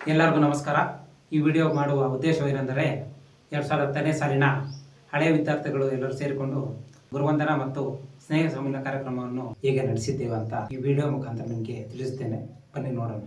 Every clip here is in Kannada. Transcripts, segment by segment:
ಎಲ್ಲರಿಗೂ ನಮಸ್ಕಾರ. ಈ ವಿಡಿಯೋ ಮಾಡುವ ಉದ್ದೇಶವೇನೆಂದರೆ 2010ನೇ ಸಾಲಿನ ಹಳೆಯ ವಿದ್ಯಾರ್ಥಿಗಳು ಎಲ್ಲರೂ ಸೇರಿಕೊಂಡು ಗುರುವಂದನಾ ಮತ್ತು ಸ್ನೇಹ ಸಂಮಿಲನ ಕಾರ್ಯಕ್ರಮವನ್ನು ಹೇಗೆ ನಡೆಸಿದ್ದೇವೆ ಅಂತ ಈ ವಿಡಿಯೋ ಮುಖಾಂತರ ನಿಮಗೆ ತಿಳಿಸುತ್ತೇನೆ. ಬನ್ನಿ ನೋಡೋಣ.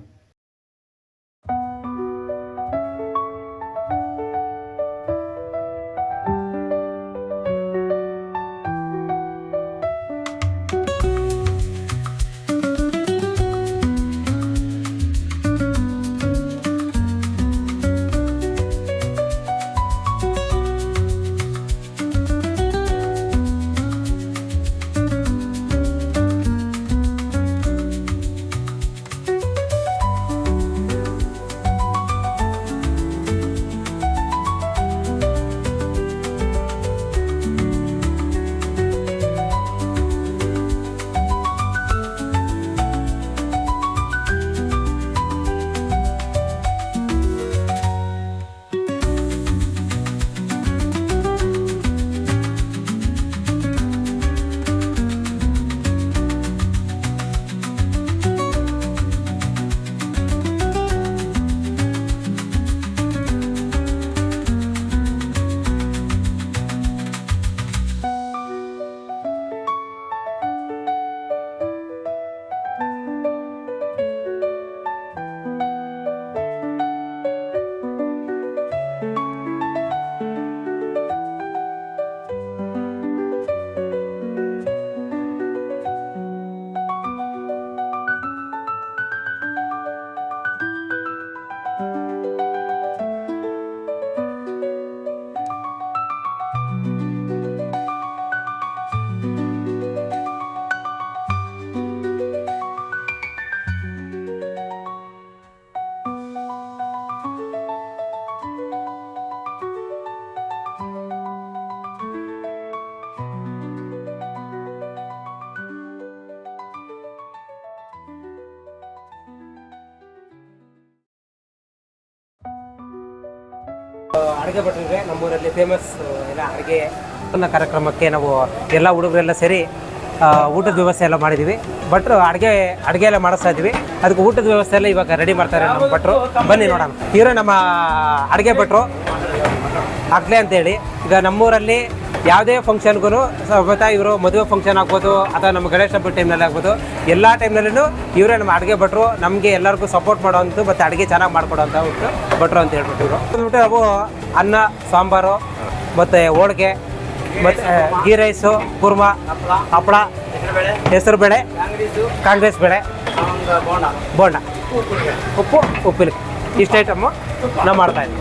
ಅಡುಗೆ ಭಟ್ರಿಗೆ ನಮ್ಮೂರಲ್ಲಿ ಫೇಮಸ್ ಎಲ್ಲ ಅಡುಗೆ ಕಾರ್ಯಕ್ರಮಕ್ಕೆ ನಾವು ಎಲ್ಲ ಹುಡುಗರೆಲ್ಲ ಸೇರಿ ಊಟದ ವ್ಯವಸ್ಥೆ ಎಲ್ಲ ಮಾಡಿದ್ದೀವಿ. ಭಟ್ರು ಅಡುಗೆ ಎಲ್ಲ ಮಾಡಿಸ್ತಾ ಇದ್ದೀವಿ. ಅದಕ್ಕೆ ಊಟದ ವ್ಯವಸ್ಥೆ ಎಲ್ಲ ಇವಾಗ ರೆಡಿ ಮಾಡ್ತಾರೆ ನಮ್ಮ ಭಟ್ರು. ಬನ್ನಿ ನೋಡೋಣ. ಇವರೇ ನಮ್ಮ ಅಡುಗೆ ಭಟ್ರು ಅಗ್ಲೆ ಅಂತೇಳಿ. ಈಗ ನಮ್ಮೂರಲ್ಲಿ ಯಾವುದೇ ಫಂಕ್ಷನ್ಗೂ ಸಮೇತ ಇವರು ಮದುವೆ ಫಂಕ್ಷನ್ ಆಗ್ಬೋದು ಅಥವಾ ನಮ್ಮ ಗಣೇಶ ಹಬ್ಬದ ಟೈಮ್ನಲ್ಲಿ ಆಗ್ಬೋದು, ಎಲ್ಲ ಟೈಮ್ನಲ್ಲೂ ಇವರೇ ನಮ್ಮ ಅಡುಗೆ ಭಟ್ರು. ನಮಗೆ ಎಲ್ಲರಿಗೂ ಸಪೋರ್ಟ್ ಮಾಡೋವಂಥ ಮತ್ತು ಅಡುಗೆ ಚೆನ್ನಾಗಿ ಮಾಡ್ಕೊಡೋಂಥ ಭಟ್ರು ಅಂತ ಹೇಳ್ಬಿಟ್ಟು ಇವರು ಅಂದ್ಬಿಟ್ಟು ನಾವು ಅನ್ನ, ಸಾಂಬಾರು ಮತ್ತು ಹೋಳಿಗೆ ಮತ್ತು ಗೀ ರೈಸು, ಕುರ್ಮಾ, ಹಪ್ಪಳ, ಹೆಸರುಬೇಳೆ, ಕಾಂಗ್ರೆಸ್ ಬೇಳೆ, ಬೋಂಡ, ಉಪ್ಪು, ಉಪ್ಪಿನಕಾಯಿ ಇಷ್ಟು ಐಟಮ್ಮು ನಾವು ಮಾಡ್ತಾಯಿದ್ದೀವಿ.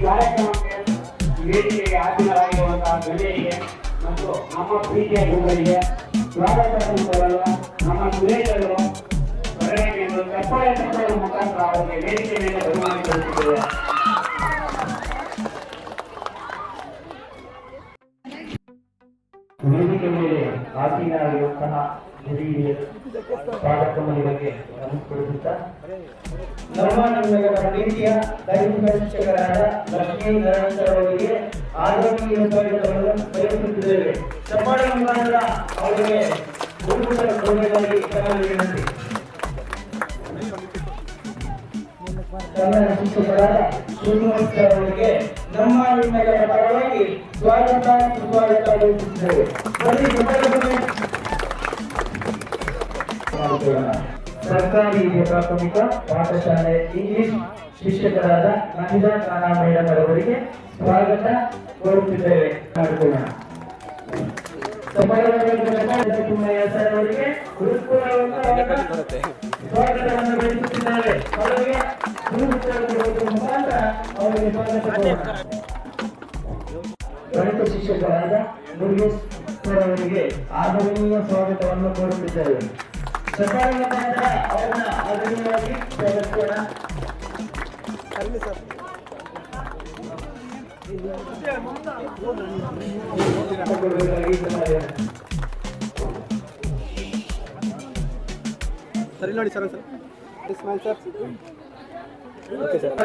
ಕಾರ್ಯಕ್ರಮಕ್ಕೆ ವೇದಿಕೆಗೆ ಹಾಜರಾಗಿರುವಂತಹ ಗಣ್ಯರಿಗೆ ಮತ್ತು ನಮ್ಮ ಪ್ರೀತಿಯ ಗುರುಗಳಿಗೆ ಸ್ವಾಗತ ಕೋರಲು ನಮ್ಮ ಸುರೇಶರು ಹೊರಗಡೆಯನ್ನು ಚಪ್ಪಾಳೆ ಮುಖಾಂತರ ಅವರಿಗೆ ವೇದಿಕೆ ಮೇಲೆ ಬದಲಾಯಿಸುತ್ತಿದ್ದೇವೆ. ವೇದಿಕೆ ಮೇಲೆ ಆಸೀನರಾಗಿರುವಂತಹ ಹಿರಿಯ ಸ್ವಾಗತಕ್ಕೆ ನಮಸ್ಕರಿಸುತ್ತಾ ನಮ್ಮ ಪ್ರೀತಿಯ ದೈಹಿಕ ಶಿಕ್ಷಕರಾದ ಲಕ್ಷ್ಮೀ ನಾರಾಯಣ ಅವರಿಗೆ ಆರೋಗ್ಯ ಸ್ವಾಗತವನ್ನು ಬಯಸುತ್ತಿದ್ದೇವೆ. ಚಪ್ಪಾಳೆ ಮುಖಾಂತರ ಅವರಿಗೆ ವಿನಂತಿ. ಕನ್ನಡ ಶಿಕ್ಷಕರಾದ ಶ್ರೀನಿವಾಸ ಅವರಿಗೆ ನಮ್ಮ ನಿಮ್ಮೆಲ್ಲರ ಪರವಾಗಿ ಸ್ವಾಗತ ಸುಸ್ವಾಗತ ಬಯಸುತ್ತಿದ್ದೇವೆ. ಸರ್ಕಾರಿ ಹಿರಿಯ ಪ್ರಾಥಮಿಕ ಪಾಠಶಾಲೆ ಇಂಗ್ಲಿಷ್ ಶಿಕ್ಷಕರಾದ ಮಹಿಳಾ ಕಾನಾ ಮೇಡಮ್ ಅವರಿಗೆ ಸ್ವಾಗತ ಕೋರುತ್ತಿದ್ದೇವೆ. ಮಾಡಿಕೊಳ್ಳೋಣ. ಅವರಿಗೆ ಸ್ವಾಗತವನ್ನು ಬಯಸುತ್ತಿದ್ದಾರೆ. ಅವರಿಗೆ ಮುಖಾಂತರ ಅವರಿಗೆ ಸ್ವಾಗತ. ಗಣಿತ ಶಿಕ್ಷಕರಾದ ಮುರುಗೇಶ್ ಅವರಿಗೆ ಆದರಣೀಯ ಸ್ವಾಗತವನ್ನು ಕೋರುತ್ತಿದ್ದೇವೆ. ಸರ್ಕಾರಿ ಮುಖಾಂತರ ಅವರನ್ನ ಆದರಣೀಯವಾಗಿ ಸ್ವಾಗತಿಸೋಣ. ಸರಿ ನೋಡಿ sir smile sir. Okay sir.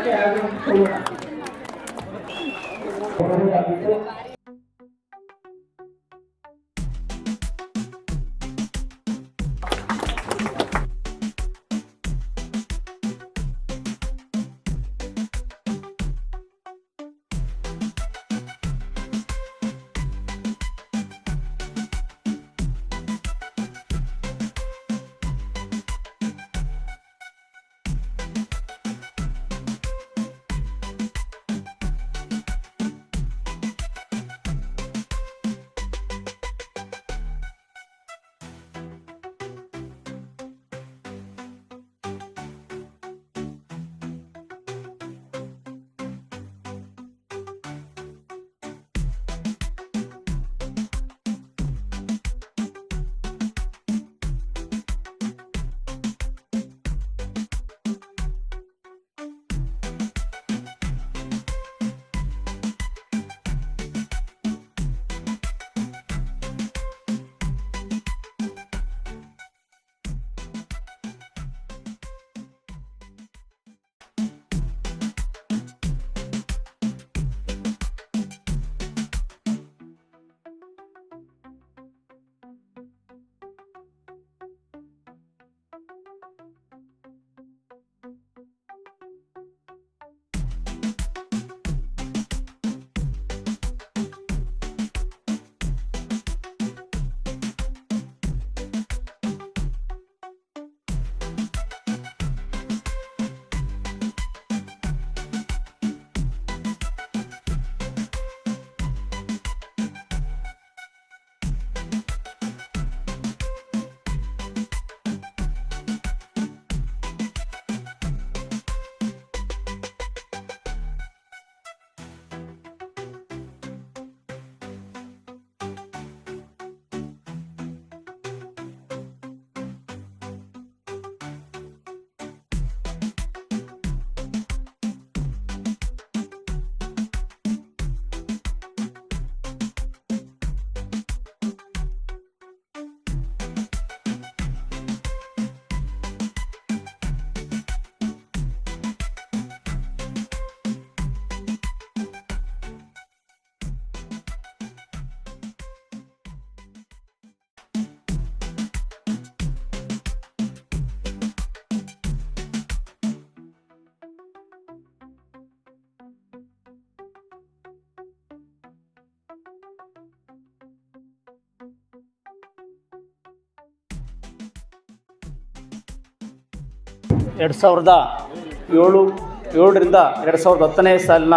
ಏಳರಿಂದ 2010ನೇ ಸಾಲಿನ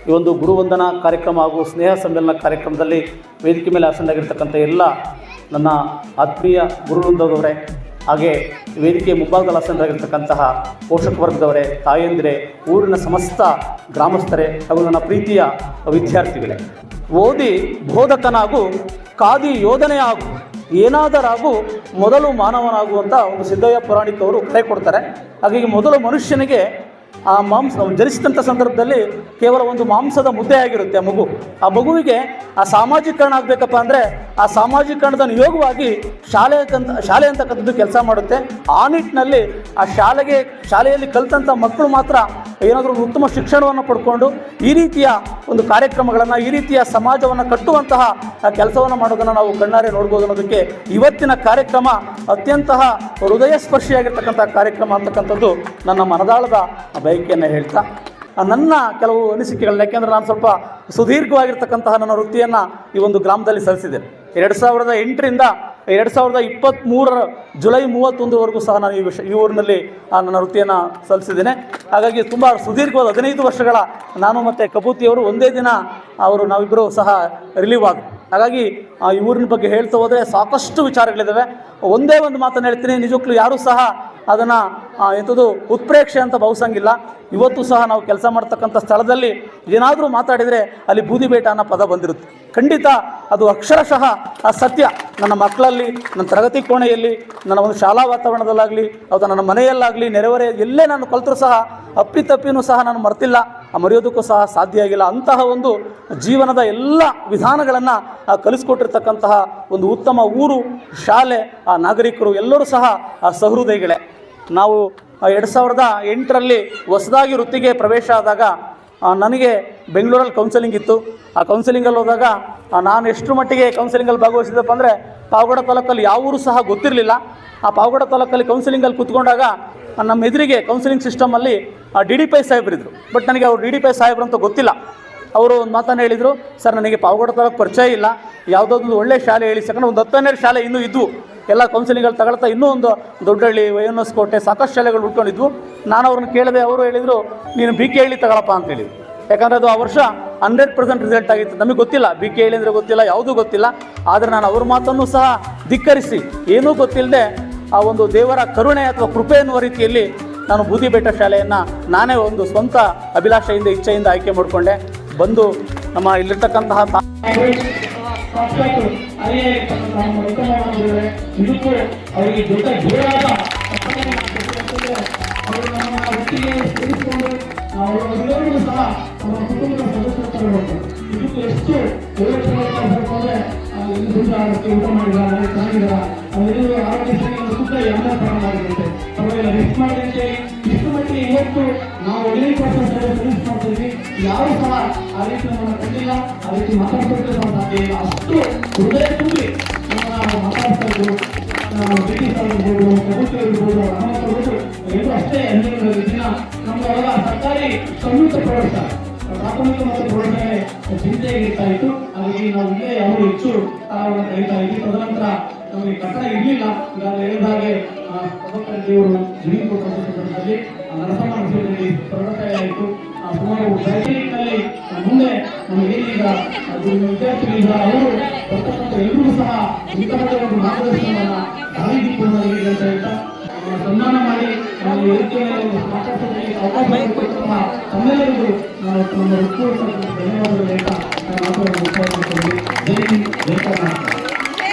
ಈ ಒಂದು ಗುರುವಂದನಾ ಕಾರ್ಯಕ್ರಮ ಹಾಗೂ ಸ್ನೇಹ ಸಮ್ಮೇಳನ ಕಾರ್ಯಕ್ರಮದಲ್ಲಿ ವೇದಿಕೆ ಮೇಲೆ ಆಸೀನರಾಗಿರ್ತಕ್ಕಂಥ ಎಲ್ಲ ನನ್ನ ಆತ್ಮೀಯ ಗುರುವೃಂದದವರೇ, ಹಾಗೆ ವೇದಿಕೆ ಮುಂಭಾಗದಲ್ಲಿ ಆಸೀನರಾಗಿರ್ತಕ್ಕಂತಹ ಪೋಷಕ ವರ್ಗದವರೇ, ತಾಯಂದಿರೇ, ಊರಿನ ಸಮಸ್ತ ಗ್ರಾಮಸ್ಥರೇ ಹಾಗೂ ನನ್ನ ಪ್ರೀತಿಯ ವಿದ್ಯಾರ್ಥಿಗಳೇ, ಓದಿ ಬೋಧಕನಾಗು, ಕಾದಿ ಯೋಧನೇ ಆಗು, ಏನಾದರಾಗು, ಮೊದಲು ಮಾನವನಾಗುವಂಥ ಒಂದು ಸಿದ್ದಯ್ಯ ಪುರಾಣಿಕ್ ಅವರು ಕರೆ ಕೊಡ್ತಾರೆ. ಹಾಗಾಗಿ ಮೊದಲು ಮನುಷ್ಯನಿಗೆ ಆ ಜನಿಸಿದಂಥ ಸಂದರ್ಭದಲ್ಲಿ ಕೇವಲ ಒಂದು ಮಾಂಸದ ಮುದ್ದೆ ಆಗಿರುತ್ತೆ ಆ ಮಗುವಿಗೆ ಆ ಸಾಮಾಜೀಕರಣ ಆಗಬೇಕಪ್ಪ ಅಂದರೆ ಆ ಸಾಮಾಜೀಕರಣದ ನಿಯೋಗವಾಗಿ ಶಾಲೆ ಅಂತಕ್ಕಂಥದ್ದು ಕೆಲಸ ಮಾಡುತ್ತೆ. ಆ ನಿಟ್ಟಿನಲ್ಲಿ ಆ ಶಾಲೆಯಲ್ಲಿ ಕಲಿತಂಥ ಮಕ್ಕಳು ಮಾತ್ರ ಏನಾದರೂ ಉತ್ತಮ ಶಿಕ್ಷಣವನ್ನು ಪಡ್ಕೊಂಡು ಈ ರೀತಿಯ ಒಂದು ಕಾರ್ಯಕ್ರಮಗಳನ್ನು, ಈ ರೀತಿಯ ಸಮಾಜವನ್ನು ಕಟ್ಟುವಂತಹ ಕೆಲಸವನ್ನು ಮಾಡೋದನ್ನು ನಾವು ಕಣ್ಣಾರೆ ನೋಡ್ಬೋದು ಅನ್ನೋದಕ್ಕೆ ಇವತ್ತಿನ ಕಾರ್ಯಕ್ರಮ ಅತ್ಯಂತ ಹೃದಯ ಸ್ಪರ್ಶಿಯಾಗಿರ್ತಕ್ಕಂಥ ಕಾರ್ಯಕ್ರಮ ಅಂತಕ್ಕಂಥದ್ದು ನನ್ನ ಮನದಾಳದ ಬಯಕೆಯನ್ನು ಹೇಳ್ತಾ, ನನ್ನ ಕೆಲವು ಅನಿಸಿಕೆಗಳನ್ನ, ಯಾಕೆಂದರೆ ನಾನು ಸ್ವಲ್ಪ ಸುದೀರ್ಘವಾಗಿರ್ತಕ್ಕಂತಹ ನನ್ನ ವೃತ್ತಿಯನ್ನು ಈ ಒಂದು ಗ್ರಾಮದಲ್ಲಿ ಸಲ್ಲಿಸಿದ್ದೇನೆ. 2008ರಿಂದ 2023 ಜುಲೈ 31ವರೆಗೂ ಸಹ ನಾನು ಈ ಊರಿನಲ್ಲಿ ನನ್ನ ವೃತ್ತಿಯನ್ನು ಸಲ್ಲಿಸಿದ್ದೇನೆ. ಹಾಗಾಗಿ ತುಂಬ ಸುದೀರ್ಘವಾದ 15 ವರ್ಷಗಳ ನಾನು ಮತ್ತು ಕಬೂತಿಯವರು ಒಂದೇ ದಿನ ನಾವಿಬ್ಬರು ಸಹ ರಿಲೀವ್ ಆಗ. ಹಾಗಾಗಿ ಈ ಊರಿನ ಬಗ್ಗೆ ಹೇಳ್ತಾ ಹೋದರೆ ಸಾಕಷ್ಟು ವಿಚಾರಗಳಿದ್ದಾವೆ. ಒಂದೇ ಒಂದು ಮಾತನ್ನು ಹೇಳ್ತೀನಿ, ನಿಜಕ್ಕೂ ಯಾರೂ ಸಹ ಅದನ್ನು ಎಂಥದ್ದು ಉತ್ಪ್ರೇಕ್ಷೆ ಅಂತ ಭಾವಿಸಂಗಿಲ್ಲ. ಇವತ್ತು ಸಹ ನಾವು ಕೆಲಸ ಮಾಡ್ತಕ್ಕಂಥ ಸ್ಥಳದಲ್ಲಿ ಏನಾದರೂ ಮಾತಾಡಿದರೆ ಅಲ್ಲಿ ಬೂದಿಬೇಟ ಅನ್ನೋ ಪದ ಬಂದಿರುತ್ತೆ. ಖಂಡಿತ ಅದು ಅಕ್ಷರಶಃ ಆ ಸತ್ಯ. ನನ್ನ ಮಕ್ಕಳಲ್ಲಿ, ನನ್ನ ತರಗತಿ ಕೋಣೆಯಲ್ಲಿ, ನನ್ನ ಒಂದು ಶಾಲಾ ವಾತಾವರಣದಲ್ಲಾಗಲಿ, ಅಥವಾ ನನ್ನ ಮನೆಯಲ್ಲಾಗಲಿ, ನೆರೆಹೊರೆ ಎಲ್ಲೇ ನಾನು ಕಲಿತರೂ ಸಹ ಅಪ್ಪಿತಪ್ಪಿನೂ ಸಹ ನಾನು ಮರ್ತಿಲ್ಲ, ಮರೆಯೋದಕ್ಕೂ ಸಹ ಸಾಧ್ಯ ಆಗಿಲ್ಲ. ಅಂತಹ ಒಂದು ಜೀವನದ ಎಲ್ಲ ವಿಧಾನಗಳನ್ನು ಕಲಿಸ್ಕೊಟ್ಟಿರ್ತಕ್ಕಂತಹ ಒಂದು ಉತ್ತಮ ಊರು, ಶಾಲೆ, ಆ ನಾಗರಿಕರು ಎಲ್ಲರೂ ಸಹ ಸಹೃದಯಿಗಳೇ. ನಾವು 2008ರಲ್ಲಿ ಹೊಸದಾಗಿ ವೃತ್ತಿಗೆ ಪ್ರವೇಶ ಆದಾಗ ನನಗೆ ಬೆಂಗಳೂರಲ್ಲಿ ಕೌನ್ಸೆಲಿಂಗ್ ಇತ್ತು. ಆ ಕೌನ್ಸೆಲಿಂಗಲ್ಲಿ ಹೋದಾಗ ನಾನು ಎಷ್ಟು ಮಟ್ಟಿಗೆ ಕೌನ್ಸೆಲಿಂಗಲ್ಲಿ ಭಾಗವಹಿಸಿದಪ್ಪ ಅಂದರೆ, ಪಾವಗಡ ತಾಲೂಕಲ್ಲಿ ಯಾವ ಊರು ಸಹ ಗೊತ್ತಿರಲಿಲ್ಲ. ಆ ಪಾವಗಡ ತಾಲೂಕಲ್ಲಿ ಕೌನ್ಸೆಲಿಂಗಲ್ಲಿ ಕೂತ್ಕೊಂಡಾಗ ನಮ್ಮ ಎದುರಿಗೆ ಕೌನ್ಸಿಲಿಂಗ್ ಸಿಸ್ಟಮಲ್ಲಿ DDP ಸಾಹೇಬರಿದ್ದರು. ಬಟ್ ನನಗೆ ಅವರು DDP ಸಾಹೇಬ್ರು ಅಂತ ಗೊತ್ತಿಲ್ಲ. ಅವರು ಒಂದು ಮಾತನ್ನು ಹೇಳಿದರು, ಸರ್ ನನಗೆ ಪಾವಗಡ ತಾಲೂಕು ಪರಿಚಯ ಇಲ್ಲ, ಯಾವುದಾದ್ರು ಒಳ್ಳೆಯ ಶಾಲೆ ಹೇಳಿ. ಯಾಕಂದರೆ ಒಂದು 10-12 ಶಾಲೆ ಇನ್ನೂ ಇದ್ವು, ಎಲ್ಲ ಕೌನ್ಸಿಲಿಂಗಲ್ಲಿ ತಗೊಳ್ತಾ ಇನ್ನೂ ಒಂದು ದೊಡ್ಡಹಳ್ಳಿ, YNS ಕೋಟೆ ಸಾಕಷ್ಟು ಶಾಲೆಗಳು ಉಟ್ಕೊಂಡಿದ್ವು. ನಾನು ಅವ್ರನ್ನ ಕೇಳಿದೆ, ಅವರು ಹೇಳಿದರು ನೀನು BKL ತಗೊಳಪ್ಪ ಅಂತ ಹೇಳಿದ್ರು. ಯಾಕಂದರೆ ಅದು ಆ ವರ್ಷ 100% ರಿಸಲ್ಟ್ ಆಗಿತ್ತು. ನಮಗೆ ಗೊತ್ತಿಲ್ಲ, BKL ಅಂದರೆ ಗೊತ್ತಿಲ್ಲ, ಯಾವುದೂ ಗೊತ್ತಿಲ್ಲ. ಆದರೆ ನಾನು ಅವ್ರ ಮಾತನ್ನು ಸಹ ಧಿಕ್ಕರಿಸಿ, ಏನೂ ಗೊತ್ತಿಲ್ಲದೆ ಆ ಒಂದು ದೇವರ ಕರುಣೆ ಅಥವಾ ಕೃಪೆ ಎನ್ನುವ ರೀತಿಯಲ್ಲಿ ನಾನು ಬೂದಿಬೇಟ ಶಾಲೆಯನ್ನು ನಾನೇ ಒಂದು ಸ್ವಂತ ಅಭಿಲಾಷೆಯಿಂದ, ಇಚ್ಛೆಯಿಂದ ಆಯ್ಕೆ ಮಾಡಿಕೊಂಡೆ. ಬಂದು ನಮ್ಮ ಇಲ್ಲಿರ್ತಕ್ಕಂತಹ ಇದಕ್ಕೂ ಅವರಿಗೆ ದೊಡ್ಡ ಜೋರಾದ ಅವರೆಲ್ಲರಿಗೂ ಸಹ ಅವರ ಕುಟುಂಬದ ಸದಸ್ಯರು ಇದಕ್ಕೂ ಎಷ್ಟು ಅಂದರೆ ಊಟ ಮಾಡಿದ್ದಾರೆ, ಚೆನ್ನಾಗಿದ್ದಾರೆ, ಅವರೆಲ್ಲರೂ ಆರೋಗ್ಯ ಸುತ್ತ ಎಲ್ಲ ಥರ ಮಾಡಿರುತ್ತೆ. ಅವರೆಲ್ಲ ರೆಸ್ಟ್ ಮಾಡಿದಂತೆ ಇಷ್ಟು ಮಟ್ಟಿಗೆ ಇವತ್ತು ನಾವು 15% ಸರ್ವಿಸ್ ಮಾಡ್ತಿದ್ವಿ. ಯಾರು ಸಹ ಆ ರೀತಿ ನಮ್ಮನ್ನು ಕಂಡಿಲ್ಲ, ಆ ರೀತಿ ಮಾತಾಡ್ಕೊಳ್ತಾರೆ ನಾವು ಸಾಧ್ಯ ಇಲ್ಲ. ಅಷ್ಟು ಹೃದಯ ತುಂಬಿ ನಾವು ಮಾತಾಡ್ತಾ ಇದ್ರು. ಬ್ರಿಟಿಷ್ ಆಗಿರ್ಬೋದು, ಪ್ರಭುತ್ವ ಇರ್ಬೋದು, ರಾಮಕರ್ಬೋದು ಎಲ್ಲರೂ ಅಷ್ಟೇ ಎಂಜಿನಿಯರ್ ದಿನ ನಮ್ಗೆ ಅವಾಗ ಸರ್ಕಾರಿ ಸಂಯುಕ್ತ ಪ್ರೌಢಶಾಲೆ, ಪ್ರಾಥಮಿಕ ಮತ್ತು ಪ್ರೌಢಶಾಲೆ ಚಿಂತೆಗೆ ಇರ್ತಾ ಇತ್ತು. ಹಾಗಾಗಿ ನಾವು ಇಲ್ಲೇ ಅವರು ಹೆಚ್ಚು ಕಾಲವನ್ನು ಕಳೀತಾ ಇದ್ವಿ. ತದನಂತರ ನಮಗೆ ಕಟ್ಟಡ ಇರಲಿಲ್ಲ. ಈಗಾಗಲೇ ಹೇಳಿದ ಹಾಗೆ ದೇವರು ಜಮೀನು ಕೊಟ್ಟಲ್ಲಿ ನರಸಮ್ಮ ನರಸಿಂಹದಲ್ಲಿ ಪ್ರೌಢಶಾಲೆ ಆಯಿತು. ಸುಮಾರು ಪ್ರೈವೇಟ್ನಲ್ಲಿ ಮುಂದೆ ನಮಗೇನೀಗ ವಿದ್ಯಾರ್ಥಿಗಳಿಂದ ಅವರು ಬರ್ತಕ್ಕಂಥ ಎಲ್ಲರೂ ಸಹ ಇಂತಹ ಒಂದು ಮಾರ್ಗದರ್ಶನವನ್ನು ದಾರಿದೀಪವನ್ನು ಅಂತ ಹೇಳ್ತಾ ಸನ್ಮಾನ ಮಾಡಿ ಮಾತಾಡ್ಸೋದಕ್ಕೆ ಅವಕಾಶ ಮಾಡಿಕೊಟ್ಟಂತಹ ತಮ್ಮೆಲ್ಲರಿಗೂ ನಾವು ನಮ್ಮ ಹೃತ್ಪೂರ್ವಕ ಧನ್ಯವಾದಗಳು ಹೇಳ್ತಾ ಮಾತುಗಳನ್ನು ಮುಕ್ತಾಯ ಮಾಡ್ತೀವಿ. ಜೈ ಹಿಂದ್, ಜೈ ಕರ್ನಾಟಕ.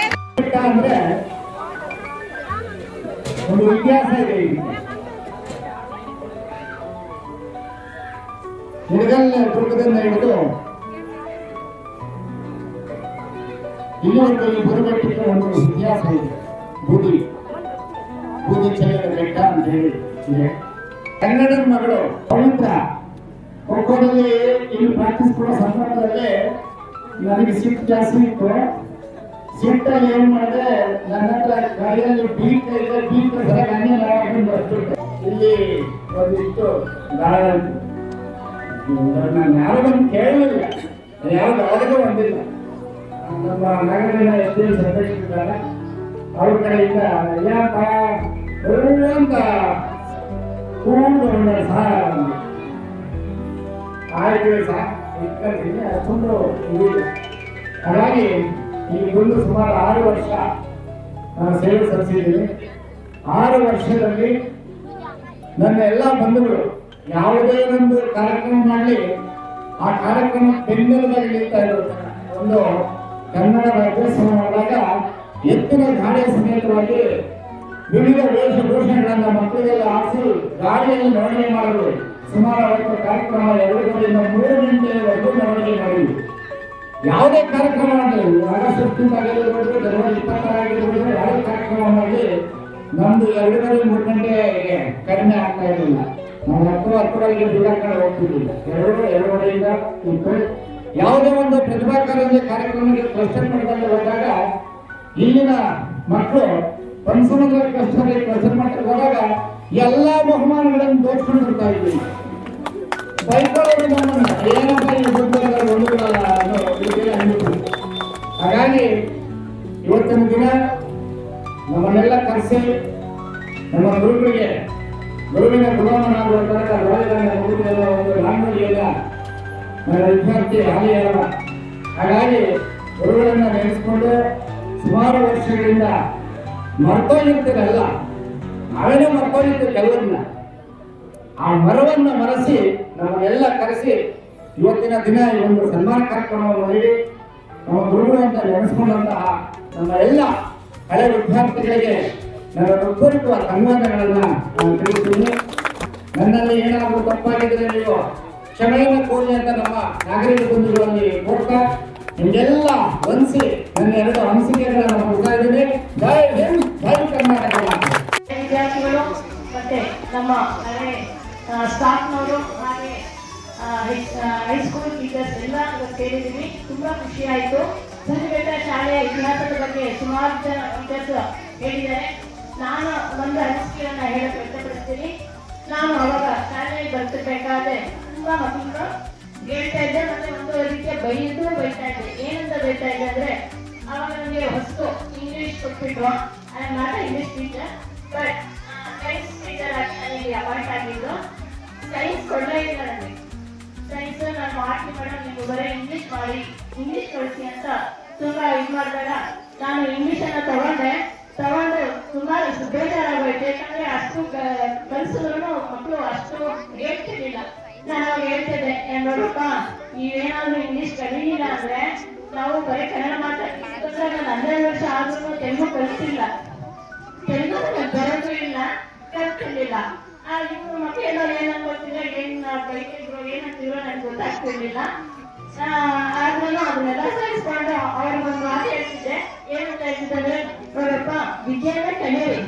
ಅಂದ್ರೆ ಒಂದು ಇತಿಹಾಸ ಇದೆ. ದುರ್ಗದಿಂದ ಹಿಡಿದು ಇನ್ನೊಂದು ಬರುಗಟ್ಟಿಗೆ ಒಂದು ಇತಿಹಾಸ ಇದೆ. ಬೂದಿ ಚಲದ ಬೆಟ್ಟ ಅಂತ ಹೇಳಿ ಇದೆ. ಕನ್ನಡದ ಮಗಳು ಪವಿತ್ರ ಖೋಖೋದಲ್ಲಿ ಇಲ್ಲಿ ಪ್ರಾಕ್ಟೀಸ್ ಕೊಡೋ ಸಂದರ್ಭದಲ್ಲಿ ನನಗೆ ಸಿಟ್ಟು ಜಾಸ್ತಿ ಇತ್ತು. ಸಿಟ್ಟಲ್ಲಿ ಏನ್ ಮಾಡಿದ್ರೆ ನನ್ನ ಹತ್ರ ಗಾಡಿಯಲ್ಲಿ ಬೀಟ್ ಸರಿಯಾಗಿ ಇಲ್ಲಿ ಒಂದಿಷ್ಟು ಗಾಳ ನಾನು ಯಾರಿಗೊಂದು ಕೇಳಲಿಲ್ಲ, ಯಾರು ಯಾರಿಗೂ ಬಂದಿಲ್ಲ. ನಮ್ಮ ನಗರದ SD ಸದಸ್ಯರಿದ್ದಾರೆ, ಅವ್ರ ಕಡೆಯಿಂದ ಯಾಕ ಅಂತ ಕೂಡು ಸಹಾಯ ಆಯ್ತು ಸಹ ಅಷ್ಟೊಂದು ಇದಿದೆ. ಹಾಗಾಗಿ ಈ ಒಂದು ಸುಮಾರು 6 ವರ್ಷ ನಾನು ಸೇವೆ ಸಲ್ಲಿಸಿದ್ದೀನಿ. 6 ವರ್ಷದಲ್ಲಿ ನನ್ನ ಎಲ್ಲ ಬಂಧುಗಳು ಯಾವುದೇ ಒಂದು ಕಾರ್ಯಕ್ರಮ ಮಾಡಲಿ ಆ ಕಾರ್ಯಕ್ರಮ ಬೆನ್ನೆಲುಬಾಗಿ ನಿಲ್ತಾ ಇರೋದು. ಒಂದು ಕನ್ನಡ ರಾಜ್ಯೋತ್ಸವ ಮಾಡಿದಾಗ ಎತ್ತಿನ ಗಾಡಿಯ ಸಮೇತವಾಗಿ ವಿವಿಧ ವೇಷಭೂಷಣಗಳನ್ನ ಮಕ್ಕಳಿಗೆಲ್ಲ ಹಾಕಿ ಗಾಡಿಯಲ್ಲಿ ಮೆರವಣಿಗೆ ಮಾಡಲು ಸುಮಾರು 50 ಕಾರ್ಯಕ್ರಮ 2 ಗಂಟೆಯಿಂದ 3 ಗಂಟೆವರೆಗೂ ಮೆರವಣಿಗೆ ಮಾಡಿದ್ವಿ. ಯಾವುದೇ ಕಾರ್ಯಕ್ರಮ ಮಾಡಲಿ, ಆಗಸ್ಟ್ 15 ಆಗಿರ್ಬೋದು, ಜನವರಿ 26 ಆಗಿರ್ಬೋದು, ಯಾವುದೇ ಕಾರ್ಯಕ್ರಮ ಮಾಡಲಿ ನಮ್ದು 2-3 ಗಂಟೆ ಕಡಿಮೆ ಆಗ್ತಾ ಇರಲಿಲ್ಲ. ನಾವು 10-10 ದುಡ್ಡು ಹೋಗ್ತಿದ್ವಿ. 2-2:30 ಇತ್ತು. ಯಾವುದೇ ಒಂದು ಪ್ರತಿಭಾ ಕಾರಂಜಿ ಕಾರ್ಯಕ್ರಮಕ್ಕೆ ಕ್ಲಸ್ಟರ್ ಮಟ್ಟದಲ್ಲಿ ಹೋದಾಗ ಇಲ್ಲಿನ ಮಕ್ಕಳು ಪಂಚಮುಖ ಕ್ಲಸ್ಟರ್ ಮಟ್ಟಕ್ಕೆ ಹೋದಾಗ ಎಲ್ಲ ಬಹುಮಾನಗಳನ್ನು ತೋರಿಸ್ಕೊಂಡಿರ್ತಾ ಇದ್ವಿ. ಬೈಕೊಳ್ಳೋದು ನಮ್ಮನ್ನ ಏನಪ್ಪ ಈ ದುಡ್ಡುಗಳ ಒಂದುಗಳಲ್ಲ ಅನ್ನೋ ರೀತಿಯಲ್ಲಿ ಅನಿಸ್ತು. ಹಾಗಾಗಿ ಇವತ್ತಿನ ದಿನ ನಮ್ಮನ್ನೆಲ್ಲ ಕರೆಸಿ ನಮ್ಮ ಗುರುವಿನ ಗುಲಾಮನಾಗುವ ತನಕ ಒಂದು ಲಾಂಗ್ವೇಜ್ ನನ್ನ ವಿದ್ಯಾರ್ಥಿ ಹಾಲಿಯಲ್ಲ. ಹಾಗಾಗಿ ಗುರುಗಳನ್ನು ನೆನೆಸ್ಕೊಂಡು ಸುಮಾರು ವರ್ಷಗಳಿಂದ ಮರ್ತೋಗಿರ್ತೀರಲ್ಲ, ನಾವೇನೇ ಮರ್ತೋಗಿರ್ತೀವಿ ಕೆಲವನ್ನ. ಆ ಮರವನ್ನು ಮರೆಸಿ ನಮ್ಮನ್ನೆಲ್ಲ ಕರೆಸಿ ಇವತ್ತಿನ ದಿನ ಈ ಒಂದು ಸನ್ಮಾನ ಕಾರ್ಯಕ್ರಮವನ್ನು ನೀಡಿ ನಮ್ಮ ಗುರುಗಳು ಅಂತ ನೆನೆಸ್ಕೊಂಡಂತಹ ನಮ್ಮ ಎಲ್ಲ ಹಳೆ ವಿದ್ಯಾರ್ಥಿಗಳಿಗೆ ನನ್ನ ಹೃತ್ಪೂರ್ವಕ ಧನ್ಯವಾದಗಳನ್ನು ನಾನು ತಿಳಿಸ್ತೀನಿ. ನನ್ನಲ್ಲಿ ಏನಾದರೂ ತಪ್ಪಾಗಿದ್ರೆ ನೀವು ಕ್ಷಮೆಯನ್ನು ಕೋರಿ ಅಂತ ನಮ್ಮ ನಾಗರಿಕ ಬಂಧುಗಳಲ್ಲಿ ಕೋರ್ತಾ ನಿಮಗೆಲ್ಲ ವಂದಿಸಿ ನನ್ನ 2 ಅನಿಸಿಕೆಗಳನ್ನು ಕೊಡ್ತಾ ಇದ್ದೀನಿ. ಜೈ ಹಿಂದ್, ಜೈ ಕರ್ನಾಟಕ. ವಿದ್ಯಾರ್ಥಿಗಳು ಮತ್ತೆ ನಮ್ಮ ಹಳೆ ಸ್ಟಾಫ್ನವರು ಹಾಗೆ ಹೈಸ್ಕೂಲ್ ಟೀಚರ್ಸ್ ಎಲ್ಲ ಸೇರಿದ್ದೀವಿ. ತುಂಬ ಖುಷಿ ಆಯಿತು. ಸೂರ್ಯಬೆಟ್ಟ ಶಾಲೆಯ ಇತಿಹಾಸದ ಬಗ್ಗೆ ಸುಮಾರು ಜನ ಟೀಚರ್ಸ್ ಹೇಳಿದ್ದಾರೆ. ನಾನು ಒಂದು ಅನಿಸಿಕೆಯನ್ನು ಹೇಳಕ್ಕೆ ವ್ಯಕ್ತಪಡಿಸ್ತೀನಿ. ನಾನು ಅವಾಗ ಶಾಲೆಗೆ ಬರ್ತಿರ್ಬೇಕಾದ್ರೆ ತುಂಬ ಮಕ್ಕಳು ಹೇಳ್ತಾ ಇದ್ದೆ, ಮತ್ತೆ ಒಂದು ರೀತಿಯ ಬೈತಾ ಇದ್ದೆ. ಏನಂತ ಬೈತಾ ಇದ್ದೆ ಅಂದರೆ, ಅವಾಗ ನನಗೆ ಹೊಸ್ತು ಇಂಗ್ಲೀಷ್ ಕೊಟ್ಬಿಟ್ಟು I am not English teacher but science teacher ಆಗಿ ನನಗೆ ಅಪಾಯಿಂಟ್ ಆಗಿದ್ದು. ಸೈನ್ಸ್ ಕೊಡಲೇ ಇಲ್ಲ ನನಗೆ. ಸೈನ್ಸ್ ನಾನು ಮಾಡ್ತೀನಿ ಮೇಡಮ್, ನೀವು ಬರೀ ಇಂಗ್ಲೀಷ್ ಕಳಿಸಿ ಅಂತ ತುಂಬ ಇದು ಮಾಡಿದಾಗ ನಾನು ಇಂಗ್ಲೀಷನ್ನು ತಗೊಂಡು ಸುಮಾರು ಬೇಜಾರಾಗೋಯ್ತು. ಯಾಕಂದರೆ ಅಷ್ಟು ಕಲಿಸಿದ್ರು ಮಕ್ಕಳು ಅಷ್ಟು ಹೇಳ್ತಿರ್ಲಿಲ್ಲ. ನಾನು ಅವಾಗ ಹೇಳ್ತಿದ್ದೆ, ನೋಡಪ್ಪ ನೀವೇನಾದರೂ ಇಂಗ್ಲೀಷ್ ಕಲೀಲಿಲ್ಲ ಅಂದರೆ ನಾವು ಬರೀ ಕನ್ನಡ ಮಾತಾಡ್ತಿದ್ದಂದ್ರೆ ನಾನು 12 ವರ್ಷ ಆದ್ರೂ ತೆಲುಗು ಕಲಿತಿಲ್ಲ, ತೆಲುಗು ಬರೋದು ಇಲ್ಲ, ಕಲ್ತಿರ್ಲಿಲ್ಲ. ಇವರು ಮಕ್ಕಳೆಲ್ಲ ಏನಂತಿದ್ರೆ ಬೈತಿದ್ರು ಏನಂತಿದ್ರು ನನಗೆ ಗೊತ್ತಾಗ್ತಿರ್ಲಿಲ್ಲ. ಆದ್ರೂ ಅದನ್ನೆಲ್ಲ ಸಹಿಸ್ಕೊಂಡು ಅವ್ರಿಗೊಂದು ಮಾತು ಹೇಳ್ತಿದ್ದೆ. ಏನಂತ ಹೇಳ್ತಿದ್ದಂದ್ರೆ, ನೋಡಪ್ಪ ವಿದ್ಯೆಯನ್ನ ಕಲಿಯಿರಿ,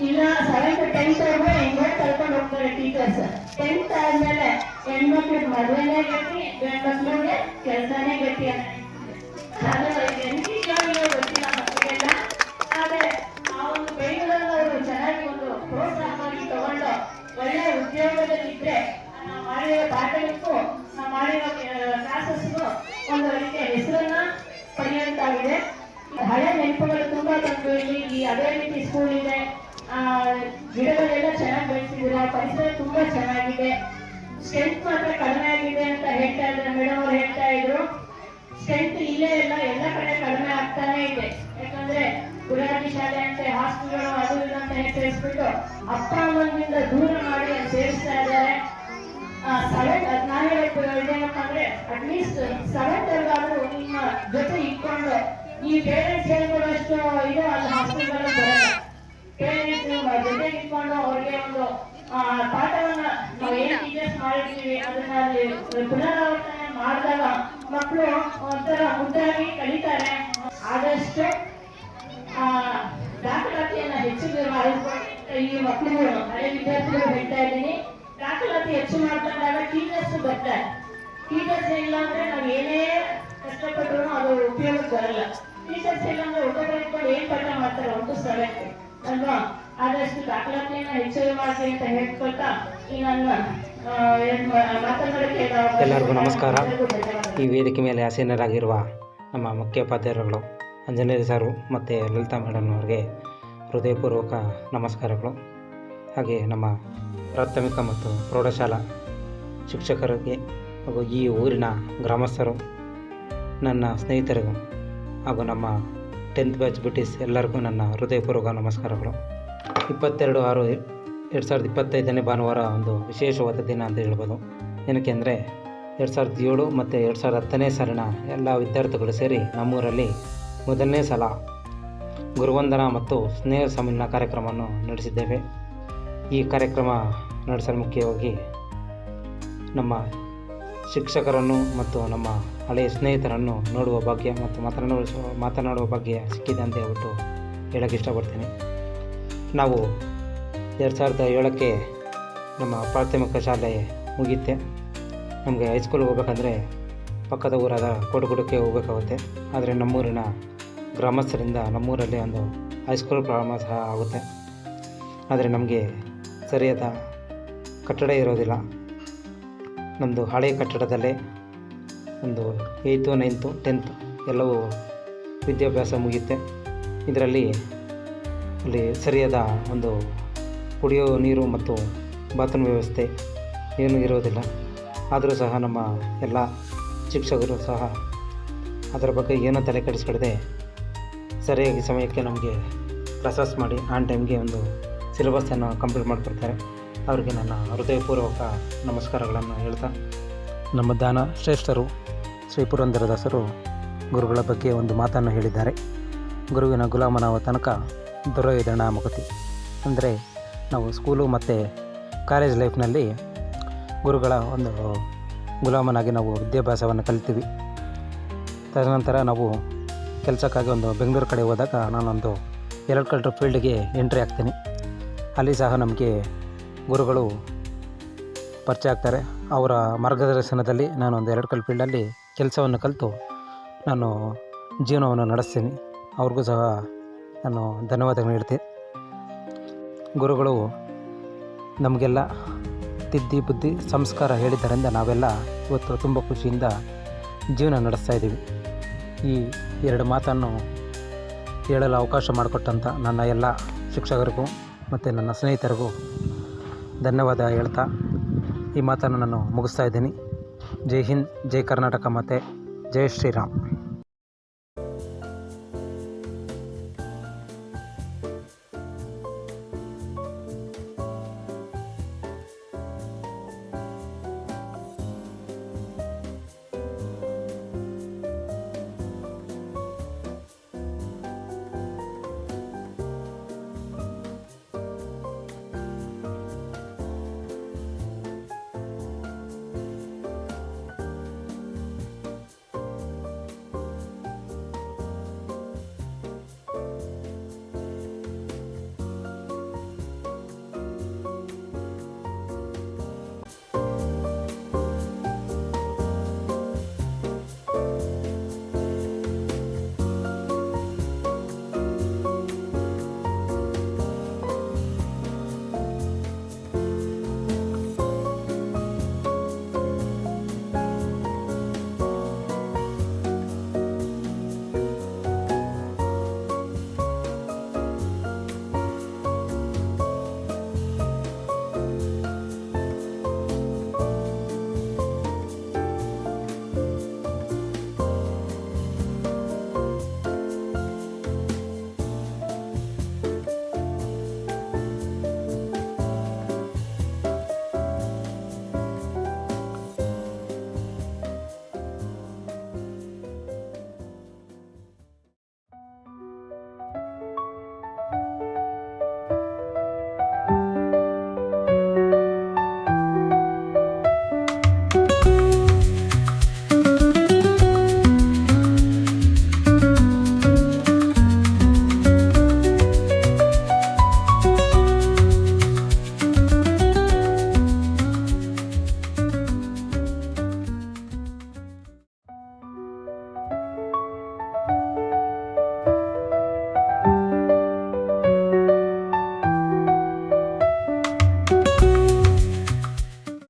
ಇಲ್ಲ 7th 10th ಹೆಂಗೋ ಕಲ್ಕೊಂಡು ಹೋಗ್ತಾರೆ ಟೀಚರ್ಸ್. 10th ಆದ್ಮೇಲೆ ಹೆಣ್ಮಕ್ಳಿಗೆ ಮದುವೆನೇ ಗಟ್ಟಿ, ಗಂಡ್ಮಕ್ಳಿಗೆ ಕೆಲಸನೇ ಗಟ್ಟಿ ಅಂತ. ಅದು ಗೊತ್ತಿಲ್ಲ ಮಕ್ಕಳಿಗೆಲ್ಲ. ಆದರೆ ಆ ಒಂದು ಬೆಂಗಳೂರಲ್ಲಿ ಅವರು ಚೆನ್ನಾಗಿ ಒಂದು ಪ್ರೋತ್ಸಾಹವಾಗಿ ತಗೊಂಡು ಒಳ್ಳೆ ಉದ್ಯೋಗದಲ್ಲಿದ್ದರೆ ನಾವು ಮಾಡಿರೋ ಪಾಠಕ್ಕೂ ನಾವು ಮಾಡಿರೋ ಕ್ಲಾಸಸ್ಗೂ ಒಂದು ರೀತಿಯ ಹೆಸರನ್ನ ಪಡೆಯುವಂತಾಗಿದೆ. ಹಳೆ ನೆನಪುಗಳು ತುಂಬ ಬಂದು ಇಲ್ಲಿ ಈ ಅದೇ ರೀತಿ ಸ್ಕೂಲ್ ಇದೆ, ಗಿಡಗಳೆಲ್ಲ ಚೆನ್ನಾಗಿ ಬೆಳೆಸಿದ್ದೀರಾ, ಪರಿಸರ ತುಂಬ ಚೆನ್ನಾಗಿದೆ. ಸ್ಟ್ರೆಂತ್ ಮಾತ್ರ ಕಡಿಮೆ ಆಗಿದೆ ಅಂತ ಹೇಳ್ತಾ ಇದ್ದಾರೆ ಮೇಡಮ್ ಅವ್ರು ಹೇಳ್ತಾ ಇದ್ರು. ಸ್ಟ್ರೆಂತ್ ಇಲ್ಲೇ ಇಲ್ಲ, ಎಲ್ಲ ಕಡೆ ಕಡಿಮೆ ಆಗ್ತಾನೆ ಇದೆ. ಯಾಕಂದ್ರೆ ಗುರುರಾಜಿ ಶಾಲೆ ಅಂತ ಹಾಸ್ಟೆಲ್ಗಳು ಅದು ಇದು ಅಂತ ಸೇರಿಸ್ಬಿಟ್ಟು ಅಪ್ಪ ಅಮ್ಮನಿಂದ ದೂರ ಮಾಡಿ ಸೇರಿಸ್ತಾ ಇದ್ದಾರೆ. 7th ನಾನು ಹೇಳೇನಪ್ಪ ಅಂದ್ರೆ ಅಟ್ಲೀಸ್ಟ್ 7th ಆದ್ರೂ ನಿಮ್ಮ ಜೊತೆ ಇಟ್ಕೊಂಡು ಈ ಪೇರೆಂಟ್ಸ್ ಹೇಳ್ಕೊಳ್ಳೋಷ್ಟು ಇದು ಅಲ್ಲಿ ಹಾಸ್ಟೆಲ್ಗಳು ಬರಲ್ಲ. ಪೇರೆಂಟ್ಸ್ ಜೊತೆ ಇಟ್ಕೊಂಡು ಅವ್ರಿಗೆ ಒಂದು ಪಾಠವನ್ನ ನಾವು ಏನು ಟೀಚರ್ಸ್ ಮಾಡಿರ್ತೀವಿ ಅದನ್ನ ಅಲ್ಲಿ ಪುನರಾವರ್ತನೆ ಮಾಡಿದಾಗ ಮಕ್ಕಳು ಒಂಥರ ಮುದ್ದಾಗಿ ಕಲಿತಾರೆ. ಆದಷ್ಟು ದಾಖಲಾತಿಯನ್ನ ಹೆಚ್ಚು ಈ ಮಕ್ಕಳುಗಳು ಹಳೆ ವಿದ್ಯಾರ್ಥಿಗಳು ಹೇಳ್ತಾ ಇದ್ದೀನಿ, ದಾಖಲಾತಿ ಹೆಚ್ಚು ಮಾಡ್ಕೊಂಡಾಗ ಟೀಚರ್ಸ್ ಬರ್ತಾರೆ. ಟೀಚರ್ಸ್ ಇಲ್ಲ ಅಂದ್ರೆ ನಾವು ಏನೇ ಕಷ್ಟಪಟ್ಟರು ಅದು ಉಪಯೋಗಕ್ಕೆ ಬರಲ್ಲ. ಟೀಚರ್ಸ್ ಇಲ್ಲ ಅಂದ್ರೆ ಒಬ್ಬೊಬ್ಬರು ಇಟ್ಕೊಂಡು ಏನ್ ಪಾಠ ಮಾಡ್ತಾರೆ 1 to 7 ಅಲ್ವಾ. ಆದಷ್ಟು ದಾಖಲಾತಿಯನ್ನ ಹೆಚ್ಚು ಮಾಡ್ತೀವಿ ಅಂತ ಹೇಳ್ಕೊಳ್ತಾ ಈ ನನ್ನ ಮಾತನಾಡಕ್ಕೆ ಎಲ್ಲರಿಗೂ ನಮಸ್ಕಾರ. ಈ ವೇದಿಕೆ ಮೇಲೆ ಆಸೀನರಾಗಿರುವ ನಮ್ಮ ಮುಖ್ಯೋಪಾಧ್ಯಾಯರುಗಳು ಅಂಜನೇಯ ಸರು ಮತ್ತು ಲಲಿತಾ ಮೇಡಮ್ ಅವರಿಗೆ ಹೃದಯಪೂರ್ವಕ ನಮಸ್ಕಾರಗಳು. ಹಾಗೆ ನಮ್ಮ ಪ್ರಾಥಮಿಕ ಮತ್ತು ಪ್ರೌಢಶಾಲಾ ಶಿಕ್ಷಕರಿಗೆ ಹಾಗೂ ಈ ಊರಿನ ಗ್ರಾಮಸ್ಥರು, ನನ್ನ ಸ್ನೇಹಿತರಿಗೂ ಹಾಗೂ ನಮ್ಮ 10th ಬ್ಯಾಚ್ ಬಿಟ್ಟಿಸ್ ಎಲ್ಲರಿಗೂ ನನ್ನ ಹೃದಯಪೂರ್ವಕ ನಮಸ್ಕಾರಗಳು. 22/6/2025 ಭಾನುವಾರ ಒಂದು ವಿಶೇಷವಾದ ದಿನ ಅಂತ ಹೇಳ್ಬೋದು. ಏನಕ್ಕೆ ಅಂದರೆ 2007 ಮತ್ತು 2010ನೇ ಸಾಲಿನ ಎಲ್ಲ ವಿದ್ಯಾರ್ಥಿಗಳು ಸೇರಿ ನಮ್ಮೂರಲ್ಲಿ ಮೊದಲನೇ ಸಲ ಗುರುವಂದನಾ ಮತ್ತು ಸ್ನೇಹ ಸಮ್ಮಿಲನ ಕಾರ್ಯಕ್ರಮವನ್ನು ನಡೆಸಿದ್ದೇವೆ. ಈ ಕಾರ್ಯಕ್ರಮ ನಡೆಸಲು ಮುಖ್ಯವಾಗಿ ನಮ್ಮ ಶಿಕ್ಷಕರನ್ನು ಮತ್ತು ನಮ್ಮ ಹಳೆಯ ಸ್ನೇಹಿತರನ್ನು ನೋಡುವ ಭಾಗ್ಯ ಮತ್ತು ಮಾತನಾಡುವ ಭಾಗ್ಯ ಸಿಕ್ಕಿದೆ ಅಂತ ಹೇಳ್ಬಿಟ್ಟು ಹೇಳೋಕ್ಕೆ ಇಷ್ಟಪಡ್ತೀನಿ. ನಾವು 2007ಕ್ಕೆ ನಮ್ಮ ಪ್ರಾಥಮಿಕ ಶಾಲೆ ಮುಗಿಯುತ್ತೆ. ನಮಗೆ ಹೈಸ್ಕೂಲ್ಗೆ ಹೋಗ್ಬೇಕಂದ್ರೆ ಪಕ್ಕದ ಊರಾದ ಕೋಟಗುಡಕ್ಕೆ ಹೋಗಬೇಕಾಗುತ್ತೆ. ಆದರೆ ನಮ್ಮೂರಿನ ಗ್ರಾಮಸ್ಥರಿಂದ ನಮ್ಮೂರಲ್ಲಿ ಒಂದು ಹೈಸ್ಕೂಲ್ ಪ್ರಾರಂಭ ಸಹ ಆಗುತ್ತೆ. ಆದರೆ ನಮಗೆ ಸರಿಯಾದ ಕಟ್ಟಡ ಇರೋದಿಲ್ಲ. ನಮ್ಮದು ಹಳೆಯ ಕಟ್ಟಡದಲ್ಲೇ ಒಂದು 8th 9th 10th ಎಲ್ಲವೂ ವಿದ್ಯಾಭ್ಯಾಸ ಮುಗಿಯುತ್ತೆ. ಇದರಲ್ಲಿ ಅಲ್ಲಿ ಸರಿಯಾದ ಒಂದು ಕುಡಿಯೋ ನೀರು ಮತ್ತು ಬಾತ್ರೂಮ್ ವ್ಯವಸ್ಥೆ ಏನೂ ಇರೋದಿಲ್ಲ. ಆದರೂ ಸಹ ನಮ್ಮ ಎಲ್ಲ ಶಿಕ್ಷಕರು ಸಹ ಅದರ ಬಗ್ಗೆ ಏನೂ ತಲೆ ಕೆಡಿಸ್ಕೊಡದೆ ಸರಿಯಾಗಿ ಸಮಯಕ್ಕೆ ನಮಗೆ ಕ್ಲಾಸಸ್ ಮಾಡಿ ಆನ್ ಟೈಮ್ಗೆ ಒಂದು ಸಿಲೆಬಸ್ಸನ್ನು ಕಂಪ್ಲೀಟ್ ಮಾಡಿಕೊಡ್ತಾರೆ. ಅವರಿಗೆ ನನ್ನ ಹೃದಯಪೂರ್ವಕ ನಮಸ್ಕಾರಗಳನ್ನು ಹೇಳ್ತಾ, ನಮ್ಮ ದಾನ ಶ್ರೇಷ್ಠರು ಶ್ರೀ ಪುರಂದರದಾಸರು ಗುರುಗಳ ಬಗ್ಗೆ ಒಂದು ಮಾತನ್ನು ಹೇಳಿದ್ದಾರೆ. ಗುರುವಿನ ಗುಲಾಮನಾವ ತನಕ ದೊರೆಯದಣ ಮುಗತಿ. ಅಂದರೆ ನಾವು ಸ್ಕೂಲು ಮತ್ತು ಕಾಲೇಜ್ ಲೈಫ್ನಲ್ಲಿ ಗುರುಗಳ ಒಂದು ಗುಲಾಮನಾಗಿ ನಾವು ವಿದ್ಯಾಭ್ಯಾಸವನ್ನು ಕಲಿತೀವಿ. ತದನಂತರ ನಾವು ಕೆಲಸಕ್ಕಾಗಿ ಒಂದು ಬೆಂಗಳೂರು ಕಡೆ ಹೋದಾಗ ನಾನೊಂದು ಎಲೆಕ್ಟ್ರಿಕಲ್ ಫೀಲ್ಡ್ಗೆ ಎಂಟ್ರಿ ಆಗ್ತೀನಿ. ಅಲ್ಲಿ ಸಹ ನಮಗೆ ಗುರುಗಳು ಪರಿಚಯ ಆಗ್ತಾರೆ. ಅವರ ಮಾರ್ಗದರ್ಶನದಲ್ಲಿ ನಾನೊಂದು ಎಲೆಕ್ಟ್ರಿಕಲ್ ಫೀಲ್ಡಲ್ಲಿ ಕೆಲಸವನ್ನು ಕಲಿತು ನಾನು ಜೀವನವನ್ನು ನಡೆಸ್ತೀನಿ. ಅವ್ರಿಗೂ ಸಹ ನಾನು ಧನ್ಯವಾದಗಳು ಹೇಳ್ತೀನಿ. ಗುರುಗಳು ನಮಗೆಲ್ಲ ತಿದ್ದಿ ಬುದ್ಧಿ ಸಂಸ್ಕಾರ ಹೇಳಿದ್ದರಿಂದ ನಾವೆಲ್ಲ ಇವತ್ತು ತುಂಬ ಖುಷಿಯಿಂದ ಜೀವನ ನಡೆಸ್ತಾ ಇದ್ದೀವಿ. ಈ 2 ಮಾತನ್ನು ಹೇಳಲು ಅವಕಾಶ ಮಾಡಿಕೊಟ್ಟಂಥ ನನ್ನ ಎಲ್ಲ ಶಿಕ್ಷಕರಿಗೂ ಮತ್ತು ನನ್ನ ಸ್ನೇಹಿತರಿಗೂ ಧನ್ಯವಾದ ಹೇಳ್ತಾ ಈ ಮಾತನ್ನು ನಾನು ಮುಗಿಸ್ತಾ ಇದ್ದೀನಿ. ಜೈ ಹಿಂದ್, ಜೈ ಕರ್ನಾಟಕ ಮತ್ತು ಜೈ ಶ್ರೀರಾಮ್.